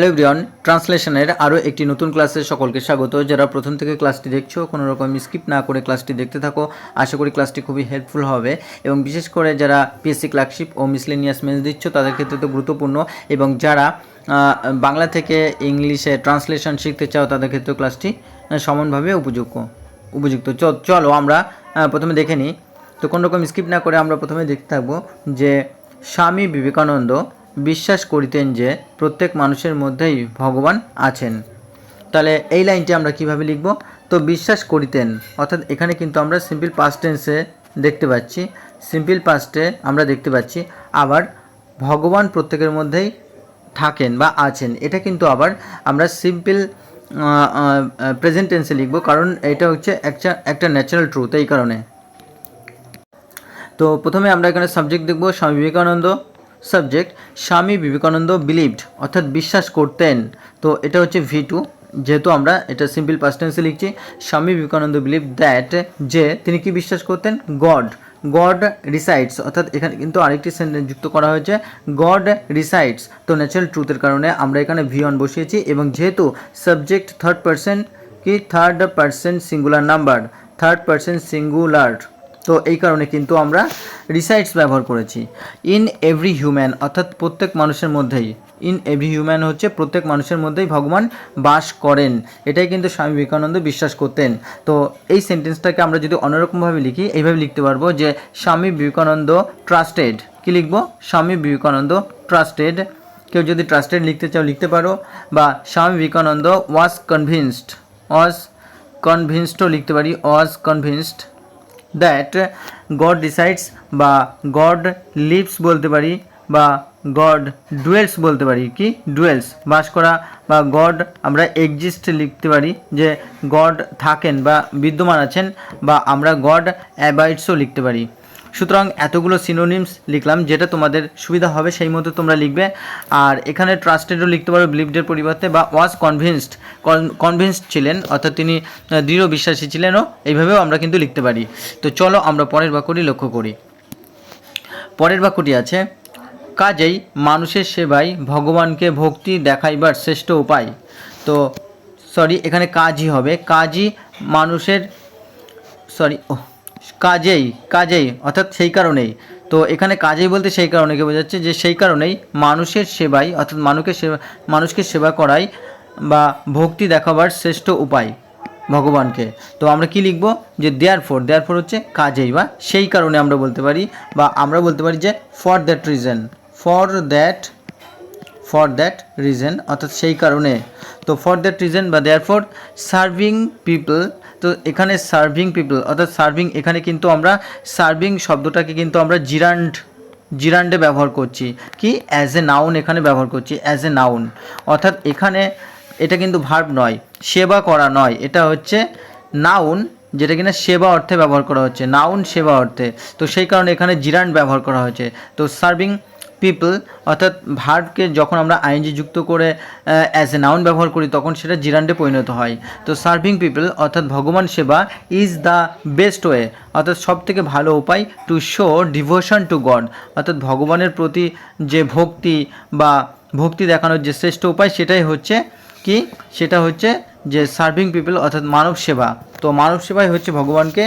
Hello everyone, ট্রান্সলেশনের আরও একটি নতুন ক্লাসে সকলকে স্বাগত। যারা প্রথম থেকে ক্লাসটি দেখছো, কোনো রকম স্কিপ না করে ক্লাসটি দেখতে থাকো। আশা করি ক্লাসটি খুবই হেল্পফুল হবে এবং বিশেষ করে যারা পিএসসি ক্লার্কশিপ ও মিসলেনিয়াস মেন্স দিচ্ছ তাদের ক্ষেত্রে তো গুরুত্বপূর্ণ, এবং যারা বাংলা থেকে ইংলিশে ট্রান্সলেশন শিখতে চাও তাদের ক্ষেত্রে ক্লাসটি সমানভাবে উপযুক্ত। চলো আমরা প্রথমে দেখে নিই। তো কোনো রকম স্কিপ না করে আমরা প্রথমে দেখতে থাকবো যে স্বামী বিবেকানন্দ বিশ্বাস করিতেন যে প্রত্যেক মানুষের মধ্যেই ভগবান আছেন। তাহলে এই লাইনটি আমরা কিভাবে লিখব? তো বিশ্বাস করিতেন, অর্থাৎ এখানে কিন্তু আমরা সিম্পল পাস্ট টেন্সে দেখতে পাচ্ছি, সিম্পল পাস্টে আমরা দেখতে পাচ্ছি। আবার ভগবান প্রত্যেকের মধ্যেই থাকেন বা আছেন, এটা কিন্তু আবার আমরা সিম্পল প্রেজেন্ট টেন্সে লিখব, কারণ এটা হচ্ছে একটা ন্যাচারাল ট্রুথ। এই কারণে তো প্রথমে আমরা এখানে সাবজেক্ট দেখব স্বামী বিবেকানন্দ। সাবজেক্ট স্বামী বিবেকানন্দ বিলিভড, অর্থাৎ বিশ্বাস করতেন। তো এটা হচ্ছে V2, যেহেতু আমরা এটা সিম্পল পাস্ট টেন্সে লিখছি। স্বামী বিবেকানন্দ বিলিভ দ্যাট, যে তিনি কি বিশ্বাস করতেন? গড রিসাইডস, অর্থাৎ এখানে কিন্তু আরেকটি সেন্টেন্স যুক্ত করা হয়েছে, গড রিসাইডস। তো ন্যাচারাল ট্রুথের কারণে আমরা এখানে V1 বসিয়েছি, এবং যেহেতু subject third person singular number, third person singular, তো এই কারণে কিন্তু আমরা রিসাইডস ব্যবহার করেছি। ইন এভরি হিউম্যান, অর্থাৎ প্রত্যেক মানুষের মধ্যেই, ইন এভরি হিউম্যান হচ্ছে প্রত্যেক মানুষের মধ্যেই ভগবান বাস করেন, এটাই কিন্তু স্বামী বিবেকানন্দ বিশ্বাস করতেন। তো এই সেন্টেন্সটাকে আমরা যদি অন্যরকমভাবে লিখি, এইভাবে লিখতে পারবো যে স্বামী বিবেকানন্দ ট্রাস্টেড। কী লিখবো? স্বামী বিবেকানন্দ ট্রাস্টেড। কেউ যদি ট্রাস্টেড লিখতে চাও লিখতে পারো, বা স্বামী বিবেকানন্দ ওয়াজ কনভিন্সডও লিখতে পারি, ওয়াজ কনভিন্সড দ্যাট গড ডিসাইডস, বা গড লিভস বলতে পারি, বা গড ডুয়েলস বলতে পারি। কি ডুয়েলস? বাস করা। বা গড আমরা এক্সিস্ট লিখতে পারি, যে গড থাকেন বা বিদ্যমান আছেন, বা আমরা গড অ্যাবাইডসও লিখতে পারি। সুতরাং এতগুলো সিনোনিমস লিখলাম, যেটা তোমাদের সুবিধা হবে সেই মতো তোমরা লিখবে। আর এখানে ট্রাস্টেডও লিখতে পারো বিলিভডের পরিবর্তে, বা ওয়াজ কনভিন্সড ছিলেন, অর্থাৎ তিনি দৃঢ় বিশ্বাসী ছিলেনও, এইভাবেও আমরা কিন্তু লিখতে পারি। তো চলো আমরা পরের বাক্যটি লক্ষ্য করি। পরের বাক্যটি আছে, কাজেই মানুষের সেবায় ভগবানকে ভক্তি দেখাইবার শ্রেষ্ঠ উপায়। তো এখানে কাজই হবে, কাজই মানুষের কাজেই অর্থাৎ সেই কারণেই। তো এখানে কাজেই বলতে সেই কারণেকে বোঝাচ্ছে, যে সেই কারণেই মানুষের সেবাই, অর্থাৎ মানুষকে সেবা করাই বা ভক্তি দেখাবার শ্রেষ্ঠ উপায় ভগবানকে। তো আমরা কি লিখব? যে দেয়ারফর হচ্ছে কাজেই বা সেই কারণে আমরা বলতে পারি, বা আমরা বলতে পারি যে ফর দ্যাট রিজন, অর্থাৎ সেই কারণে। তো ফর দ্যাট রিজন বা দেয়ারফর সার্ভিং পিপল। তো এখানে সার্ভিং পিপল, অর্থাৎ সার্ভিং, এখানে কিন্তু আমরা সার্ভিং শব্দটাকে কিন্তু আমরা জিরান্ডে ব্যবহার করছি, কি অ্যাজ এ নাউন এখানে ব্যবহার করছি, অ্যাজ এ নাউন। অর্থাৎ এখানে এটা কিন্তু ভার্ব নয়, সেবা করা নয়, এটা হচ্ছে নাউন, যেটা কিনা সেবা অর্থে ব্যবহার করা হচ্ছে, নাউন সেবা অর্থে। তো সেই কারণে এখানে জিরান্ড ব্যবহার করা হয়েছে। তো সার্ভিং পিপল, অর্থাৎ ভার্বকে যখন আমরা আইএনজি যুক্ত করে অ্যাজ এ নাউন ব্যবহার করি, তখন সেটা জিরান্ডে পরিণত হয়। তো সার্ভিং পিপল অর্থাৎ ভগবান সেবা ইজ দ্য বেস্ট ওয়ে, অর্থাৎ সবথেকে ভালো উপায় to show devotion to god, অর্থাৎ ভগবানের প্রতি যে ভক্তি দেখানোর যে শ্রেষ্ঠ উপায়, সেটাই হচ্ছে কি, সেটা হচ্ছে যে সার্ভিং পিপল, অর্থাৎ মানব সেবা। তো মানব সেবাই হচ্ছে ভগবানকে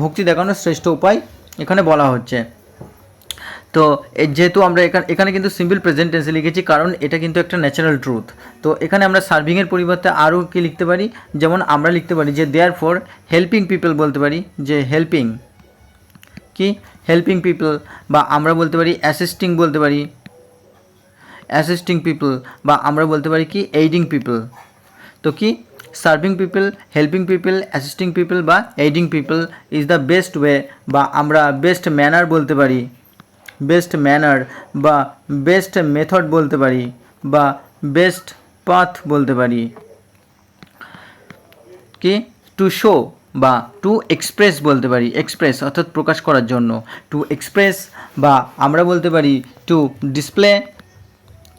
ভক্তি দেখানোর শ্রেষ্ঠ উপায় এখানে বলা হচ্ছে। তো যেহেতু আমরা এখানে কিন্তু সিম্পল প্রেজেন্ট টেন্সে লিখেছি, কারণ এটা কিন্তু একটা ন্যাচারাল ট্রুথ। তো এখানে আমরা সার্ভিংয়ের পরিবর্তে আরও কি লিখতে পারি? যেমন আমরা লিখতে পারি যে দেয়ারফর হেল্পিং পিপল বলতে পারি, যে হেল্পিং পিপল, বা আমরা বলতে পারি অ্যাসিস্টিং বলতে পারি, অ্যাসিস্টিং পিপল, বা আমরা বলতে পারি কি এইডিং পিপল। তো কি serving people, helping people, assisting people বা aiding people is the best way, বা আমরা বেস্ট ম্যানার বলতে পারি, বেস্ট ম্যানার বা বেস্ট মেথড বলতে পারি, বা বেস্ট পাথ বলতে পারি। কি টু শো বা টু এক্সপ্রেস বলতে পারি, এক্সপ্রেস অর্থাৎ প্রকাশ করার জন্য, টু এক্সপ্রেস, বা আমরা বলতে পারি টু ডিসপ্লে,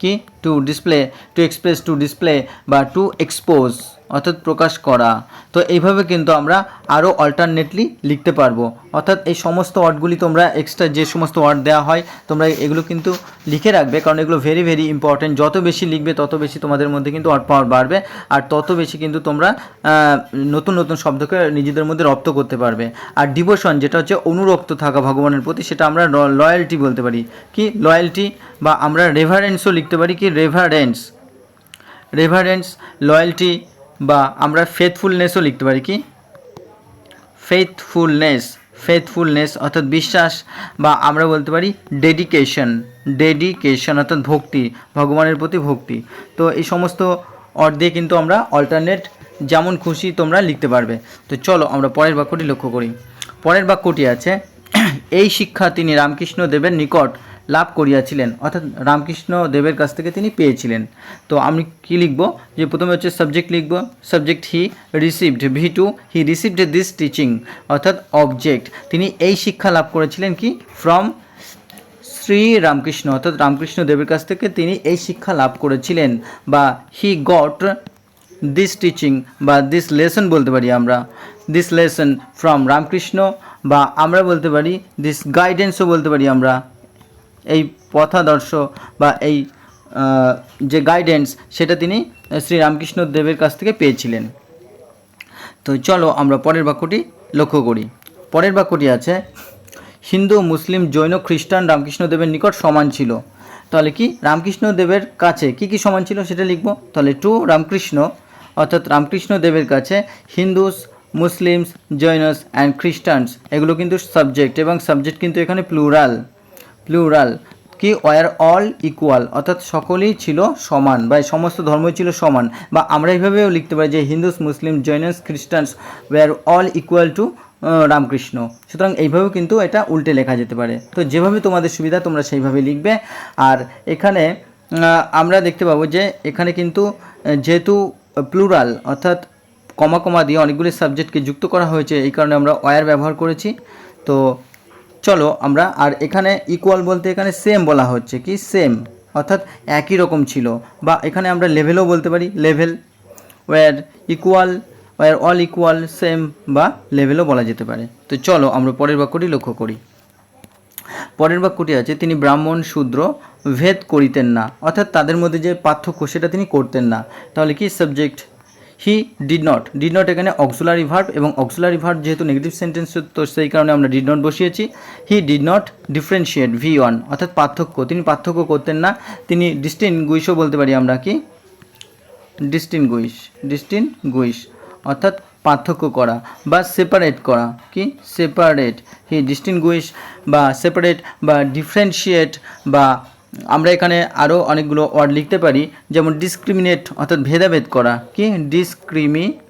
কি to display, to express, to display বা টু এক্সপোজ অর্থাৎ প্রকাশ করা। তো এইভাবে কিন্তু আমরা আরও অল্টারনেটলি লিখতে পারবো। অর্থাৎ এই সমস্ত ওয়ার্ডগুলি তোমরা এক্সট্রা যে সমস্ত ওয়ার্ড দেওয়া হয় তোমরা এগুলো কিন্তু লিখে রাখবে, কারণ এগুলো ভেরি ভেরি ইম্পর্টেন্ট। যত বেশি লিখবে তত বেশি তোমাদের মধ্যে কিন্তু ওয়ার্ড পাওয়ার বাড়বে, আর তত বেশি কিন্তু তোমরা নতুন নতুন শব্দকে নিজেদের মধ্যে রপ্ত করতে পারবে। আর ডিভোশন যেটা হচ্ছে অনুরক্ত থাকা ভগবানের প্রতি, সেটা আমরা লয়্যালটি বলতে পারি। কি লয়্যালটি, বা আমরা রেভারেন্সও লিখতে পারি, কি রেভারেন্স, রেভারেন্স, লয়্যালটি, বা আমরা ফেথফুলনেসও লিখতে পারি, কি ফেথফুলনেস, ফেথফুলনেস অর্থাৎ বিশ্বাস, বা আমরা বলতে পারি ডেডিকেশন, ডেডিকেশন অর্থাৎ ভক্তি, ভগবানের প্রতি ভক্তি। তো এই সমস্ত অর্থ দিয়ে কিন্তু আমরা অল্টারনেট যেমন খুশি তোমরা লিখতে পারবে। তো চলো আমরা পরের বাক্যটি লক্ষ্য করি। পরের বাক্যটি আছে, এই শিক্ষা তিনি রামকৃষ্ণ দেবের নিকট লাভ করিয়াছিলেন, অর্থাৎ রামকৃষ্ণ দেবের কাছ থেকে তিনি পেয়েছিলেন। তো আমি কি লিখব, যে প্রথমে হচ্ছে সাবজেক্ট লিখব, subject he received, V2 he received this teaching, অর্থাৎ অবজেক্ট তিনি এই শিক্ষা লাভ করেছিলেন কি ফ্রম শ্রী রামকৃষ্ণ, অর্থাৎ রামকৃষ্ণ দেবের কাছ থেকে তিনি এই শিক্ষা লাভ করেছিলেন, বা হি গট দিস টিচিং বা দিস লেসন বলতে পারি আমরা, দিস লেসন ফ্রম রামকৃষ্ণ, বা আমরা বলতে পারি দিস গাইডেন্সও বলতে পারি আমরা, এই পথাদর্শ বা এই যে গাইডেন্স সেটা তিনি শ্রী রামকৃষ্ণ দেবের কাছ থেকে পেয়েছিলেন। তো চলো আমরা পরের বাক্যটি লক্ষ্য করি। পরের বাক্যটি আছে, হিন্দু, মুসলিম, জৈন, খ্রিস্টান রামকৃষ্ণ দেবের নিকট সমান ছিল। তাহলে কি রামকৃষ্ণ দেবের কাছে কি কি সমান ছিল সেটা লিখব। তাহলে টু রামকৃষ্ণ, অর্থাৎ রামকৃষ্ণ দেবের কাছে হিন্দুস, মুসলিমস, জৈনস অ্যান্ড খ্রিস্টানস এগুলো কিন্তু সাবজেক্ট, এবং সাবজেক্ট কিন্তু এখানে প্লুরাল, প্লুরাল কি ওয়ার অল ইকুয়াল, অর্থাৎ সকলেই ছিল সমান, বা সমস্ত ধর্মই ছিল সমান, বা আমরা এইভাবেও লিখতে পারি যে Hindus, Muslim, Jains, Christians were all equal to Ramakrishna. সুতরাং এইভাবেও কিন্তু এটা উল্টে লেখা যেতে পারে। তো যেভাবে তোমাদের সুবিধা তোমরা সেইভাবে লিখবে। আর এখানে আমরা দেখতে পাবো যে এখানে কিন্তু যেহেতু প্লুরাল অর্থাৎ কমা কমা দিয়ে অনেকগুলি সাবজেক্টকে যুক্ত করা হয়েছে, এই কারণে আমরা ওয়ার ব্যবহার করেছি। তো চলো আমরা, আর এখানে ইকুয়াল বলতে এখানে সেম বলা হচ্ছে, কি সেম অর্থাৎ একই রকম ছিল, বা এখানে আমরা লেভেলও বলতে পারি, level, were equal, were all equal, same বা লেভেলও বলা যেতে পারে। তো চলো আমরা পরের বাক্যটি লক্ষ্য করি। পরের বাক্যটি আছে, তিনি ব্রাহ্মণ শূদ্র ভেদ করিতেন না, অর্থাৎ তাদের মধ্যে যে পার্থক্য সেটা তিনি করতেন না। তাহলে কি subject he did not, did not এখানে অক্সিলারি ভার্ব, এবং অক্সিলারি ভার্ব যেহেতু নেগেটিভ সেন্টেন্স তো সেই কারণে আমরা ডিড নট বসিয়েছি। He did not differentiate, V1 অর্থাৎ পার্থক্য, তিনি পার্থক্য করতেন না, তিনি ডিস্টিংগুইশও বলতে পারি আমরা, কি ডিস্টিংগুইশ, ডিস্টিংগুইশ অর্থাৎ পার্থক্য করা বা সেপারেট করা, কি সেপারেট, হি ডিস্টিংগুইশ বা সেপারেট বা ডিফারেন্সিয়েট, বা আমরা এখানে আরও অনেকগুলো ওয়ার্ড লিখতে পারি, যেমন ডিসক্রিমিনেট অর্থাৎ ভেদাভেদ করা, কি ডিসক্রিমিনেট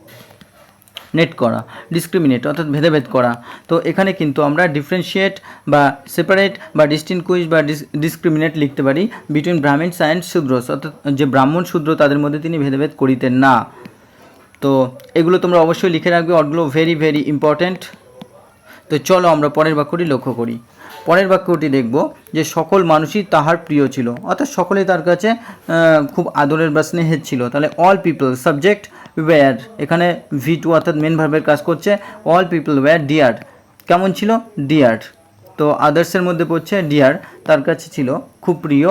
করা, ডিসক্রিমিনেট অর্থাৎ ভেদাভেদ করা। তো এখানে কিন্তু আমরা ডিফারেন্সিয়েট বা সেপারেট বা ডিস্টিংগুইশ বা ডিসক্রিমিনেট লিখতে পারি বিটুইন ব্রাহ্মণস অ্যান্ড শূদ্রস, অর্থাৎ যে ব্রাহ্মণ শূদ্র তাদের মধ্যে তিনি ভেদাভেদ করিতেন না। তো এগুলো তোমরা অবশ্যই লিখে রাখবে, ওয়ার্ডগুলো ভেরি ভেরি ইম্পর্ট্যান্ট। তো চলো আমরা পরের বাক্যটি লক্ষ্য করি। পরের বাক্যটি দেখব যে সকল মানুষই তাহার প্রিয় ছিল, অর্থাৎ সকলেই তার কাছে খুব আদরের বা স্নেহের ছিল। তাহলে অল পিপল, সাবজেক্ট ওয়্যার, এখানে V2 অর্থাৎ মেন ভার্বের কাজ করছে। অল পিপল ওয়্যার ডিয়ার, কেমন ছিল ডিয়ার, তো আদার্সের মধ্যে পড়ছে ডিয়ার, তার কাছে ছিল খুব প্রিয়,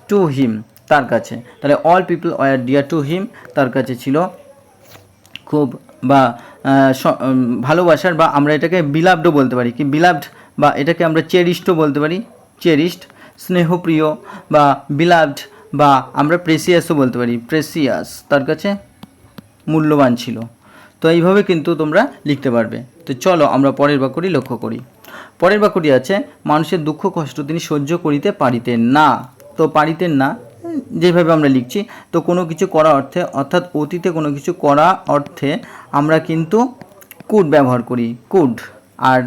টু হিম তার কাছে। তাহলে all people were dear to him, তার কাছে ছিল খুব বা ভালোবাসার, বা আমরা এটাকে বিলাভডও বলতে পারি, কি বিলাভড, বা এটাকে আমরা চেরিস্টও বলতে পারি, চেরিস্ট স্নেহপ্রিয়, বা বিলাভড, বা আমরা প্রেসিয়াসও বলতে পারি, প্রেসিয়াস তার কাছে মূল্যবান ছিল। তো এইভাবে কিন্তু তোমরা লিখতে পারবে। তো চলো আমরা পরের বাক্যটি লক্ষ্য করি। পরের বাক্যটি আছে, মানুষের দুঃখ কষ্ট তিনি সহ্য করিতে পারিতেন না। তো পারিতেন না যেভাবে আমরা লিখছি, তো কোনো কিছু করা অর্থে অর্থাৎ অতীতে কোনো কিছু করা অর্থে আমরা কিন্তু কুড ব্যবহার করি, কুড, আর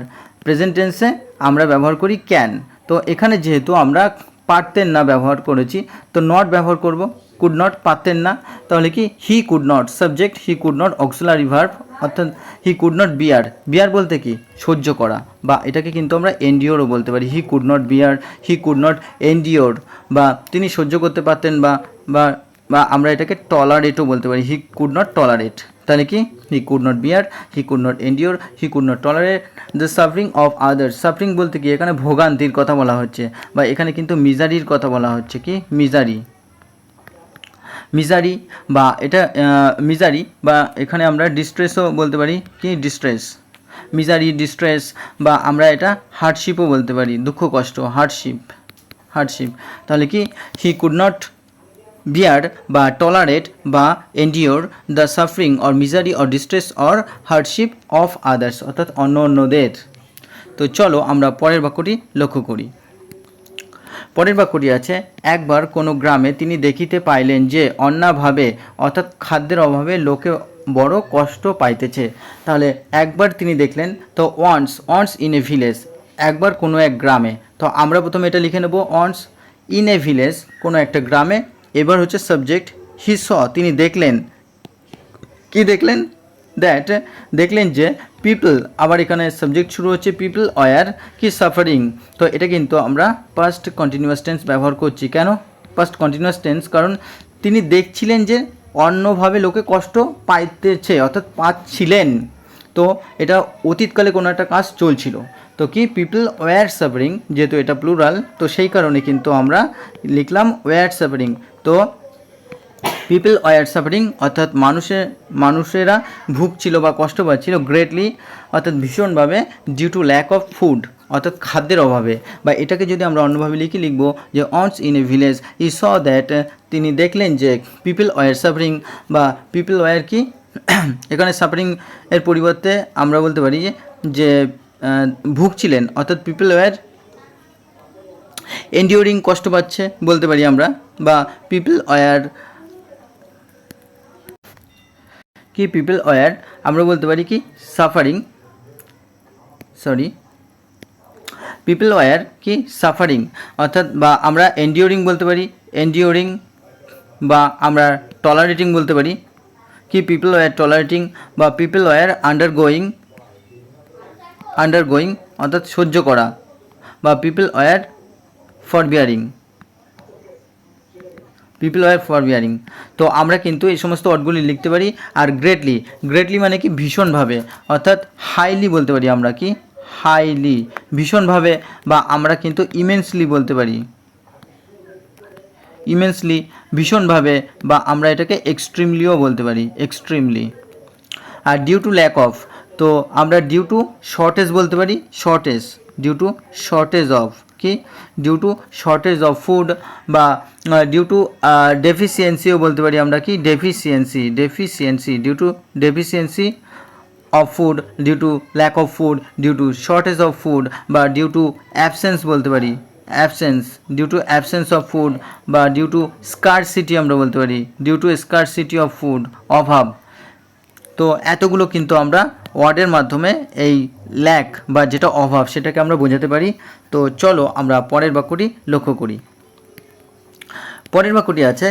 প্রেজেন্ট টেন্সে আমরা ব্যবহার করি ক্যান। তো এখানে যেহেতু আমরা পারতেন না ব্যবহার করেছি, তো নট ব্যবহার করব, কুড নট, পারতেন না। তাহলে কি he could not, subject he could not auxiliary verb, অর্থাৎ হি কুড নট বিয়ার, বিয়ার বলতে কি সহ্য করা, বা এটাকে কিন্তু আমরা এন্ডিওরও বলতে পারি। He could not beer, he could not endure, বা তিনি সহ্য করতে পারতেন বা বা বা আমরা এটাকে টলারেটও বলতে পারি, হি কুড নট টলারেট, তাহলে কি he could not beer, he could not endure, he could not tolerate the suffering of others. Suffering বলতে কি এখানে ভোগান্তির কথা বলা হচ্ছে, বা এখানে কিন্তু মিজারির কথা বলা হচ্ছে, কি মিজারি, মিজারি বা এটা মিজারি, বা এখানে আমরা ডিস্ট্রেসও বলতে পারি, কি ডিস্ট্রেস, মিজারি, ডিস্ট্রেস, বা আমরা এটা হার্ডশিপও বলতে পারি, দুঃখ কষ্ট, হার্ডশিপ, হার্ডশিপ। তাহলে কি হি কুড নট বিয়ার বা টলারেট বা endure the suffering or misery or distress or hardship of others, অর্থাৎ অন্য অন্যদের। তো চলো আমরা পরের বাক্যটি লক্ষ্য করি। পরের বাক্যটি আছে, একবার কোনো গ্রামে তিনি দেখিতে পাইলেন যে অন্যাভাবে অর্থাৎ খাদ্যের অভাবে লোকে বড় কষ্ট পাইতেছে। তাহলে একবার তিনি দেখলেন, তো ওয়ান্স ইন এ ভিলেজ, একবার কোনো এক গ্রামে। তো আমরা প্রথমে এটা লিখে নেব, ওয়ান্স ইন এ ভিলেজ, কোনো একটা গ্রামে। এবার হচ্ছে সাবজেক্ট, হি স, তিনি দেখলেন, কি দেখলেন, দ্যাট, দেখলেন যে পিপল, আবার এখানে সাবজেক্ট শুরু হচ্ছে পিপল ওয়ার কি সাফারিং। তো এটা কিন্তু আমরা পাস্ট কন্টিনিউয়াস টেন্স ব্যবহার করছি। কেন পাস্ট কন্টিনিউয়াস টেন্স? কারণ তিনি দেখছিলেন যে অন্যভাবে লোকে কষ্ট পাইতেছে, অর্থাৎ পাচ্ছিলেন। তো এটা অতীতকালে কোনো একটা কাজ চলছিল। তো কি পিপল ওয়ার সাফারিং, যেহেতু এটা প্লুরাল, তো সেই কারণে কিন্তু আমরা লিখলাম ওয়ার সাফারিং। তো পিপল ওয়ার সাফারিং অর্থাৎ মানুষেরা ভুগছিল বা কষ্ট পাচ্ছিল, গ্রেটলি অর্থাৎ ভীষণভাবে, due to lack of food অর্থাৎ খাদ্যের অভাবে। বা এটাকে যদি আমরা অন্যভাবে লিখব যে once in a village he saw that, তিনি দেখলেন যে পিপল ওয়ার সাফারিং, বা পিপল ওয়ার কি এখানে সাফারিং এর পরিবর্তে আমরা বলতে পারি যে ভুগছিলেন, অর্থাৎ পিপল ওয়ার এন্ডিওরিং, কষ্ট পাচ্ছে বলতে পারি আমরা। বা পিপল ওয়ার কি পিপল ওয়ার আমরা বলতে পারি কি সাফারিং, পিপল ওয়ার কি সাফারিং, অর্থাৎ বা আমরা এন্ডিওরিং বলতে পারি, এন্ডিওরিং, বা আমরা টলারেটিং বলতে পারি, কি পিপল ওয়ার টলারেটিং, বা পিপল ওয়ার আন্ডারগোয়িং অর্থাৎ সহ্য করা, বা পিপল ওয়ার ফরবিয়ারিং, পিপল ওয়ার ফরবিয়ারিং। তো আমরা কিন্তু এই সমস্ত ওয়ার্ডগুলি লিখতে পারি। আর গ্রেটলি মানে কি ভীষণভাবে, অর্থাৎ হাইলি বলতে পারি আমরা, কি হাইলি, ভীষণভাবে, বা আমরা কিন্তু ইমেন্সলি বলতে পারি, ইমেন্সলি, ভীষণভাবে, বা আমরা এটাকে এক্সট্রিমলিও বলতে পারি, এক্সট্রিমলি। আর ডিউ টু ল্যাক অফ, তো আমরা ডিউ টু শর্টেজ বলতে পারি, shortage, due to shortage of, কি due to shortage of food, বা ডিউ টু ডেফিসিয়েন্সিও বলতে পারি আমরা, কি deficiency, due to deficiency of food, due to lack of food, due to shortage of food, বা ডিউ টু অ্যাবসেন্স বলতে পারি, absence, due to absence of food, বা ডিউ টু স্কারসিটি আমরা বলতে পারি, due to scarcity of food, অভাব। তো এতগুলো কিন্তু আমরা ওয়ার্ডের মাধ্যমে এই ল্যাক বা যেটা অভাব সেটাকে আমরা বোঝাতে পারি। তো চলো আমরা পরের বাক্যটি লক্ষ্য করি। পরের বাক্যটি আছে,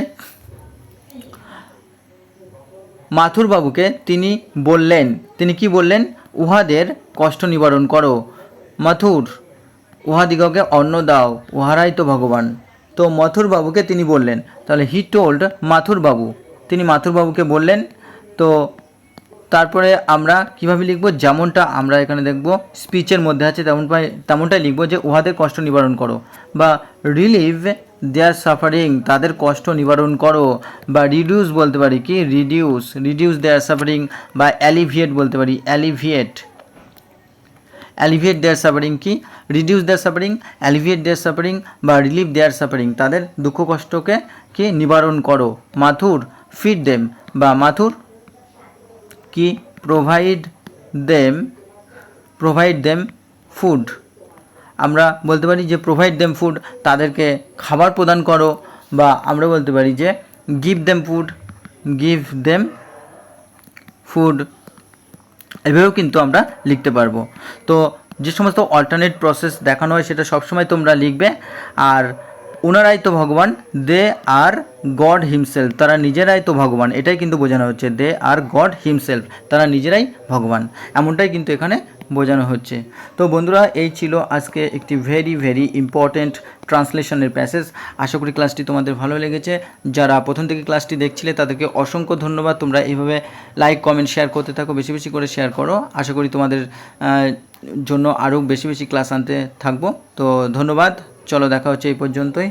মাথুর বাবুকে তিনি বললেন, তিনি কি বললেন, উহাদের কষ্ট নিবারণ করো। মাথুর, উহাদিগকে অন্ন দাও, উহারাই তো ভগবান। তো মথুর বাবুকে তিনি বললেন, তাহলে হি টোল্ড মাথুর বাবু, তিনি মাথুর বাবুকে বললেন। তো তারপরে আমরা কিভাবে লিখব, যেমনটা আমরা এখানে দেখব স্পিচের মধ্যে আছে তেমনটাই লিখব, যে উহাদের কষ্ট নিবারণ করো, বা রিলিভ দেয়ার সাফারিং, তাদের কষ্ট নিবারণ করো, বা রিডিউস বলতে পারি, কি রিডিউস দেয়ার সাফারিং, বা অ্যালিভিয়েট বলতে পারি, অ্যালিভিয়েট দেয়ার সাফারিং, কি রিডিউস দেয়ার সাফারিং, অ্যালিভিয়েট দেয়ার সাফারিং, বা রিলিভ দেয়ার সাফারিং, তাদের দুঃখ কষ্টকে কি নিবারণ করো। মাথুর ফিড দেম, বা মাথুর কি প্রোভাইড দেম ফুড, আমরা বলতে পারি যে প্রোভাইড দেম ফুড, তাদেরকে খাবার প্রদান করো, বা আমরা বলতে পারি যে গিভ দেম ফুড, এভাবেও কিন্তু আমরা লিখতে পারবো। তো যে সমস্ত অল্টারনেট প্রসেস দেখানো হয় সেটা সবসময় তোমরা লিখবে। আর ওনারাই তো ভগবান, দে আর গড হিমসেলফ, তারা নিজেরাই তো ভগবান, এটাই কিন্তু বোঝানো হচ্ছে, দে আর গড হিমসেলফ, তারা নিজেরাই ভগবান, এমনটাই কিন্তু এখানে বোঝানো হচ্ছে। তো বন্ধুরা, এই ছিল আজকে একটি ভেরি ভেরি ইম্পর্ট্যান্ট ট্রান্সলেশনের প্যাসেজ। আশা করি ক্লাসটি তোমাদের ভালো লেগেছে। যারা প্রথম থেকে ক্লাসটি দেখছিলে তাদেরকে অসংখ্য ধন্যবাদ। তোমরা এইভাবে লাইক কমেন্ট শেয়ার করতে থাকো, বেশি বেশি করে শেয়ার করো। আশা করি তোমাদের জন্য আরও বেশি বেশি ক্লাস আনতে থাকবো। তো ধন্যবাদ, চলো দেখা হচ্ছে এই পর্যন্তই।